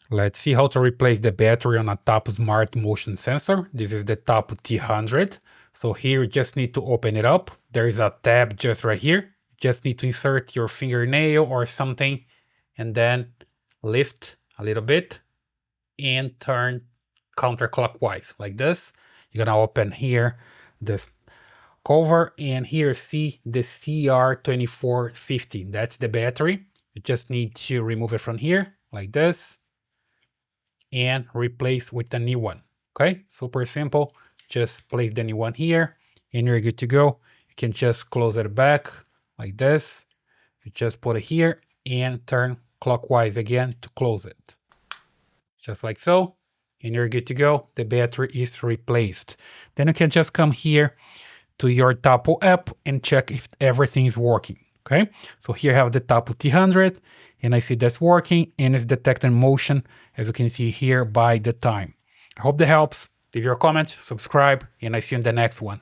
Let's see how to replace the battery on a Tapo Smart Motion Sensor. This is the Tapo T100. So here you just need to open it up. There is a tab just right here. You just need to insert your fingernail or something and then lift a little bit and turn counterclockwise like this. You're gonna open here this cover and here see the CR2450. That's the battery. You just need to remove it from here like this and replace with a new one. Okay, super simple. Just place the new one here and you're good to go. You can just close it back like this. You just put it here and turn clockwise again to close it. Just like so, and you're good to go. The battery is replaced. Then you can just come here to your Tapo app and check if everything is working. Okay, so here I have the Tapo T100 and I see that's working and it's detecting motion, as you can see here, by the time. I hope that helps. Leave your comments, subscribe, and I see you in the next one.